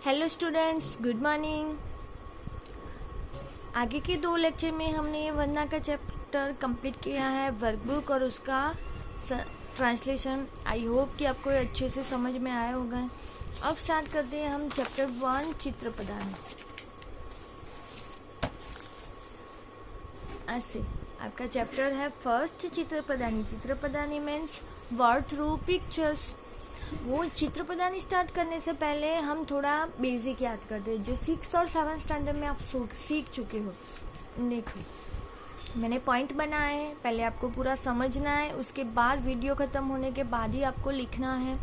Hello students, good morning. आगे के 2 lecture में हमने वंदना का चैप्टर कंप्लीट किया है, वर्कबुक और उसका ट्रांसलेशन। आई होप कि आपको अच्छे से समझ में आया होगा। अब स्टार्ट करते हैं हम चैप्टर 1 चित्र प्रदान। ऐसे आपका चैप्टर है फर्स्ट चित्र प्रदानी। चित्र प्रदानी मीन्स वर्ड थ्रू पिक्चर्स। वो चित्र प्रदानी स्टार्ट करने से पहले हम थोड़ा बेसिक याद करते हैं जो 6th और 7th स्टैंडर्ड में आप सीख चुके हो। देखो मैंने पॉइंट बनाए हैं, पहले आपको पूरा समझना है, उसके बाद वीडियो खत्म होने के बाद ही आपको लिखना है।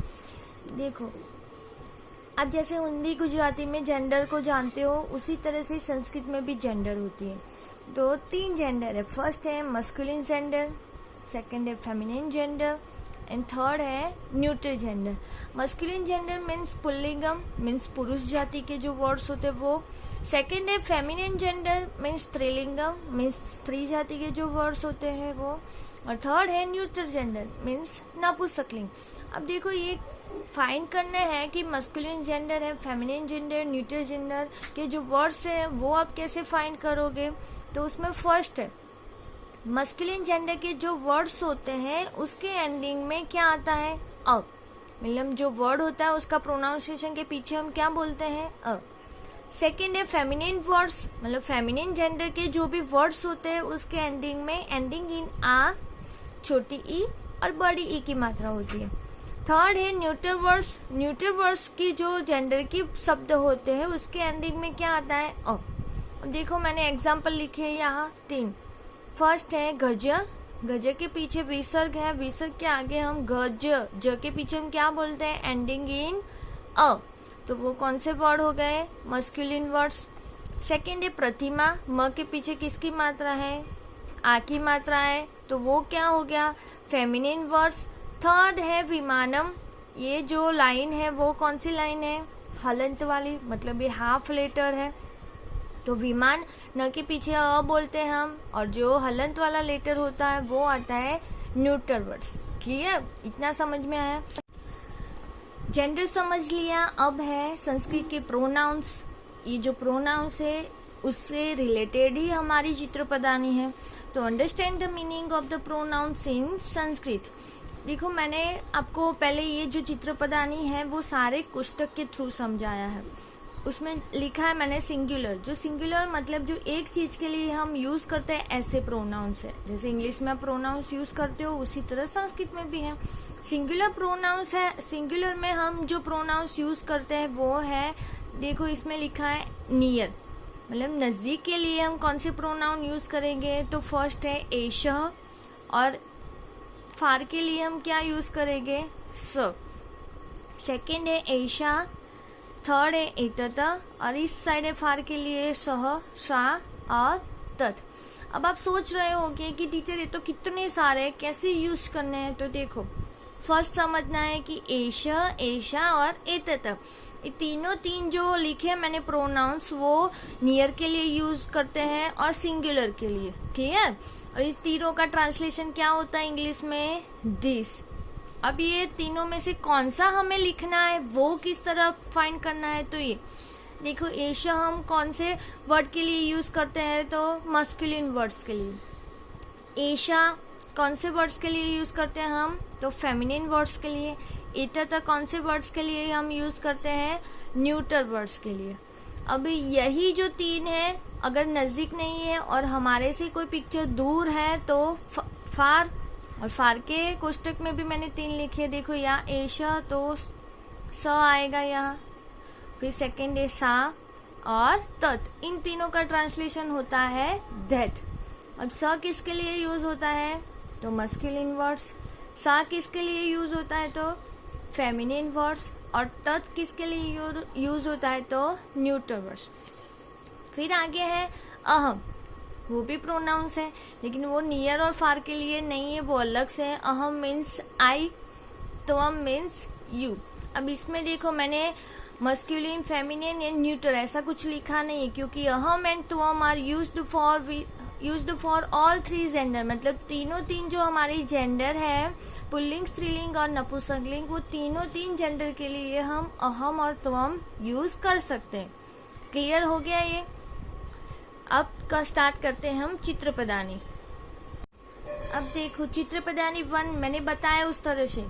देखो अब जैसे हिंदी गुजराती में जेंडर को जानते हो, उसी तरह से संस्कृत में भी जेंडर होती है। तो 3 जेंडर है। फर्स्ट है मस्कुलिन जेंडर, सेकंड है फेमिनिन जेंडर एंड थर्ड है neutral gender. Masculine gender means पुल्लिंगम, मीन्स पुरुष जाति के जो वर्ड्स होते हैं वो। सेकंड है फेमिनिन जेंडर मीन्स स्त्रीलिंगम, मीन्स स्त्री जाति के जो वर्ड्स होते हैं वो। और थर्ड है न्यूट्रल जेंडर मीन्स नपुंसकलिंग। अब देखो ये फाइन करना है कि मस्कुलिन जेंडर है, फेमिनिन जेंडर, न्यूट्रल जेंडर के जो वर्ड्स है वो आप कैसे फाइन करोगे। तो उसमें फर्स्ट है मस्कुलिन जेंडर के जो वर्ड्स होते हैं उसके एंडिंग में क्या आता है, अ। मतलब जो वर्ड होता है उसका प्रोनाउंसिएशन के पीछे हम क्या बोलते हैं, अ। सेकेंड है फेमिनिन वर्ड्स, मतलब फेमिनिन जेंडर के जो भी वर्ड्स होते हैं उसके एंडिंग में एंडिंग इन आ, छोटी ई और बड़ी ई की मात्रा होती है। थर्ड है न्यूट्रल वर्ड्स। न्यूट्रल वर्ड्स की जो जेंडर की शब्द होते हैं उसके एंडिंग में क्या आता है, अ। देखो मैंने एग्जाम्पल लिखे हैं यहाँ 3। फर्स्ट है गज, गज के पीछे विसर्ग है, विसर्ग के आगे हम गज, ज के पीछे हम क्या बोलते हैं, एंडिंग इन अ। तो वो कौन से वर्ड हो गए, मस्कुलिन वर्ड्स। सेकेंड है प्रतिमा, म के पीछे किसकी मात्रा है, आ की मात्रा है, तो वो क्या हो गया, फेमिनिन वर्ड्स। थर्ड है विमानम, ये जो लाइन है वो कौन सी लाइन है, हलंत वाली, मतलब ये हाफ लेटर है। तो विमान न के पीछे अ बोलते हैं हम, और जो हलंत वाला लेटर होता है वो आता है न्यूट्रल वर्ड्स। क्लियर, इतना समझ में आया। जेंडर समझ लिया। अब है संस्कृत के प्रोनाउंस। ये जो प्रोनाउंस है उससे रिलेटेड ही हमारी चित्र प्रदानी है। तो understand the meaning of the pronouns in Sanskrit. देखो मैंने आपको पहले ये जो चित्र प्रदानी है वो सारे कोष्टक के थ्रू समझाया है। उसमें लिखा है मैंने सिंगुलर, जो सिंगुलर मतलब जो एक चीज के लिए हम यूज करते हैं ऐसे प्रोनाउंस है। जैसे इंग्लिश में आप प्रोनाउंस यूज करते हो उसी तरह संस्कृत में भी है सिंगुलर प्रोनाउंस है। सिंगुलर में हम जो प्रोनाउंस यूज करते हैं वो है, देखो इसमें लिखा है नियर, मतलब नजदीक के लिए हम कौन से प्रोनाउन यूज करेंगे। तो फर्स्ट है एषः, और फार के लिए हम क्या यूज करेंगे, स। सेकेंड है एषा, थर्ड है एतत, और इस साइड है फार के लिए सह, सा और तत्। अब आप सोच रहे होंगे कि टीचर ये तो कितने सारे कैसे यूज करने हैं। तो देखो फर्स्ट समझना है कि एषा, एषा और एतत, ये तीन जो लिखे मैंने प्रोनाउंस वो नियर के लिए यूज करते हैं और सिंगुलर के लिए। क्लियर। और इस तीनों का ट्रांसलेशन क्या होता है इंग्लिश में, दिस। अब ये तीनों में से कौन सा हमें लिखना है वो किस तरह फाइंड करना है। तो ये देखो एषा हम कौन से वर्ड के लिए यूज करते हैं, तो मस्कुलिन वर्ड्स के लिए। एषा कौन से वर्ड्स के लिए यूज करते हैं हम, तो फेमिनिन वर्ड्स के लिए। एतत कौन से वर्ड्स के लिए हम यूज करते हैं, न्यूट्रल वर्ड्स के लिए। अब यही जो 3 है अगर नजदीक नहीं है और हमारे से कोई पिक्चर दूर है तो फार, और फार के कोष्टक में भी मैंने 3 लिखे। देखो यहाँ एषा तो स आएगा यहाँ, फिर सेकेंड है सा और तत्। इन तीनों का ट्रांसलेशन होता है दैट। अब स किसके लिए यूज होता है, तो मस्कुलिन वर्ड्स। सा किसके लिए यूज होता है, तो फेमिनिन वर्ड्स। और तत् किसके लिए यूज होता है, तो न्यूट्रल वर्ड्स। फिर आगे है अहम, वो भी प्रोनाउंस है लेकिन वो नियर और फार के लिए नहीं है, वो अलग से है। अहम मीन्स आई, त्वम मीन्स यू। अब इसमें देखो मैंने मस्कुलिन, फेमिनिन एंड न्यूट्रल ऐसा कुछ लिखा नहीं है क्योंकि अहम एंड त्वम are used for used for all three gender, मतलब तीनों तीन जो हमारी जेंडर है, पुल्लिंग, स्त्रीलिंग और नपुंसकलिंग, वो तीनों तीन जेंडर के लिए हम अहम और त्वम यूज कर सकते हैं। क्लियर हो गया ये? अब का स्टार्ट करते हैं हम चित्रपदानी। अब देखो चित्रपदानी 1 मैंने बताया उस तरह से,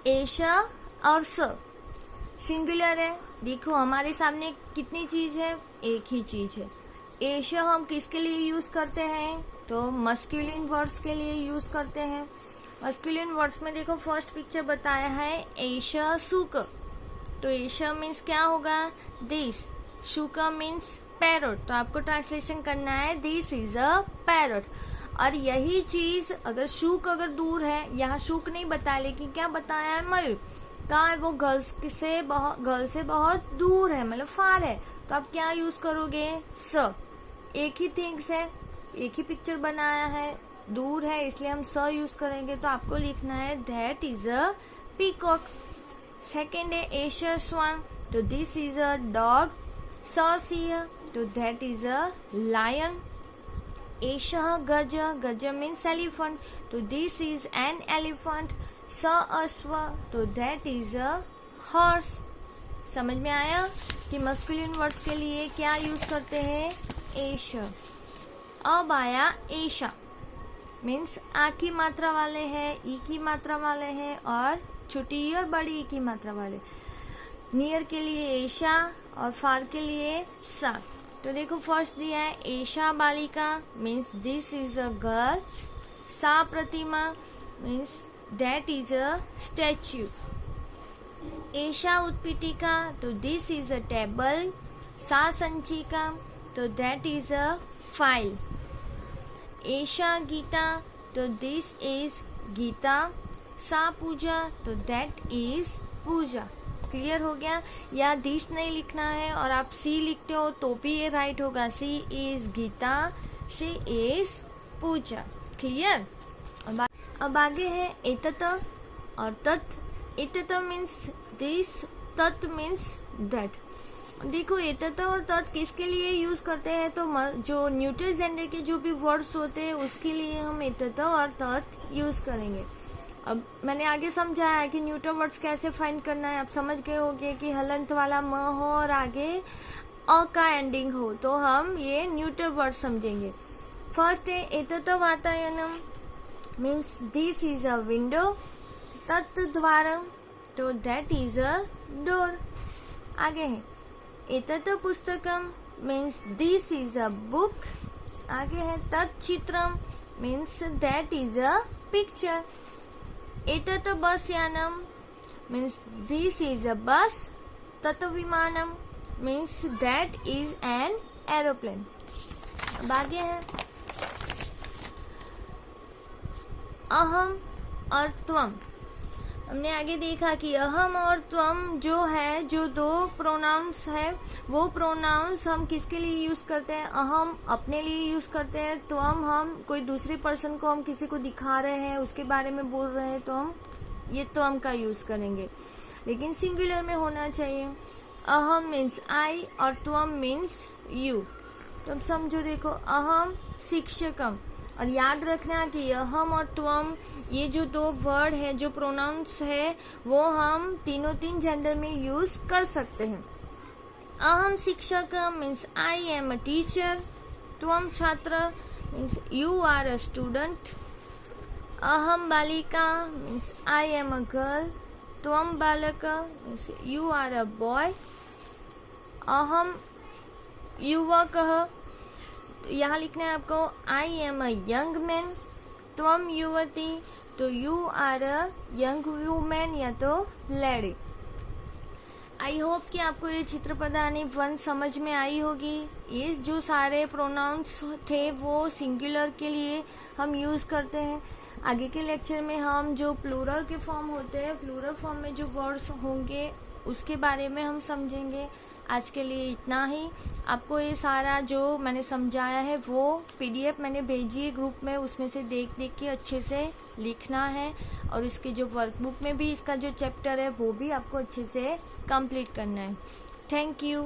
एशा और स सिंगुलर है। देखो हमारे सामने कितनी चीज है, एक ही चीज है। एशा हम किसके लिए यूज करते हैं, तो मस्कुलिन वर्ड्स के लिए यूज करते हैं। मस्कुलिन वर्ड्स में देखो फर्स्ट पिक्चर बताया है एशा शुक, तो एशा मीन्स क्या होगा, दिस, शुक मीन्स पैरोट, तो आपको ट्रांसलेशन करना है दिस इज अ पैरोट। और यही चीज अगर शुक अगर दूर है, यहाँ शुक नहीं बताया लेकिन क्या बताया है, मयूर। कहाँ है वो, गर्ल से बहुत दूर है, मतलब फार है, तो आप क्या यूज करोगे, स। एक ही थिंग्स है, एक ही पिक्चर बनाया है, दूर है इसलिए हम स यूज करेंगे, तो आपको लिखना है that is a peacock. Second है एशा स्वान, तो दिस इज अ डॉग। स सिंह, तो दैट इज अ लायन। एशा गज, गज मीन्स एलिफेंट, तो दिस इज एन एलिफेंट। स अश्व, तो दैट इज अ हॉर्स। समझ में आया कि मस्कुलिन वर्ड्स के लिए क्या यूज करते हैं, एशा। अब आया एशा, मीन्स आ की मात्रा वाले हैं, ई की मात्रा वाले हैं और छोटी ई और बड़ी ई की मात्रा वाले। नियर के लिए एशा और फार के लिए सा। तो देखो फर्स्ट दिया है एशा बालिका, means this is a girl. सा प्रतिमा means that is a statue. एशा उत्पीठिका, तो दिस इज अ टेबल। सा संचिका, तो दैट इज अ फाइल। एशा गीता, तो दिस इज गीता। सा पूजा, तो दैट इज पूजा। क्लियर हो गया? या दिस नहीं लिखना है और आप सी लिखते हो तो भी ये राइट होगा, she is Gita, she is Puja. Clear? अब आगे है एतत और तत्। एतत मीन्स दिस, तत् मीन्स दैट। देखो एतत और तत् किसके लिए यूज करते हैं, तो जो न्यूट्रल जेंडर के जो भी वर्ड्स होते हैं उसके लिए हम एतत और तत् यूज करेंगे। अब मैंने आगे समझाया है कि न्यूट्रल वर्ड्स कैसे फाइंड करना है। आप समझ गए होंगे कि हलंत वाला म हो और आगे अ का एंडिंग हो, तो हम ये न्यूट्रल वर्ड समझेंगे। फर्स्ट है एतत वातायनम, means this is a window. तत् द्वारम, तो दैट इज अ डोर। आगे है एतत पुस्तकम, means this is a book. आगे है तत् चित्रम, means that is a picture. एतत बस यानम, means this is a bus. तत् विमानम, means that is an aeroplane. अब आगे है अहम और त्वम। हमने आगे देखा कि अहम और त्वम जो है, जो दो प्रोनाउंस है, वो प्रोनाउंस हम किसके लिए यूज करते हैं, अहम अपने लिए यूज करते हैं, त्वम हम कोई दूसरे पर्सन को हम किसी को दिखा रहे हैं, उसके बारे में बोल रहे हैं, तो हम ये त्वम का यूज करेंगे, लेकिन सिंगुलर में होना चाहिए। अहम मीन्स आई और त्वम मीन्स यू। तो समझो, देखो अहम शिक्षकम, और याद रखना कि अहम और त्वम ये जो दो वर्ड है, जो प्रोनाउंस है, वो हम तीनों तीन जेंडर में यूज कर सकते हैं। अहम शिक्षक means I am a teacher. त्वम छात्र means you are a student. अहम बालिका means I am a girl. त्वम बालक means you are a boy. अहम युवक, यहाँ लिखना है आपको I am a young man. त्वम युवती, तो you are a young women या तो लेडी। आई होप कि आपको ये चित्रपदानी 1 समझ में आई होगी। ये जो सारे प्रोनाउंस थे वो सिंगुलर के लिए हम यूज करते हैं। आगे के लेक्चर में हम जो प्लूरल के फॉर्म होते हैं, प्लूरल फॉर्म में जो वर्ड्स होंगे उसके बारे में हम समझेंगे। आज के लिए इतना ही। आपको ये सारा जो मैंने समझाया है वो पीडीएफ मैंने भेजी है ग्रुप में, उसमें से देख देख के अच्छे से लिखना है, और इसके जो वर्कबुक में भी इसका जो चैप्टर है वो भी आपको अच्छे से कंप्लीट करना है। Thank you.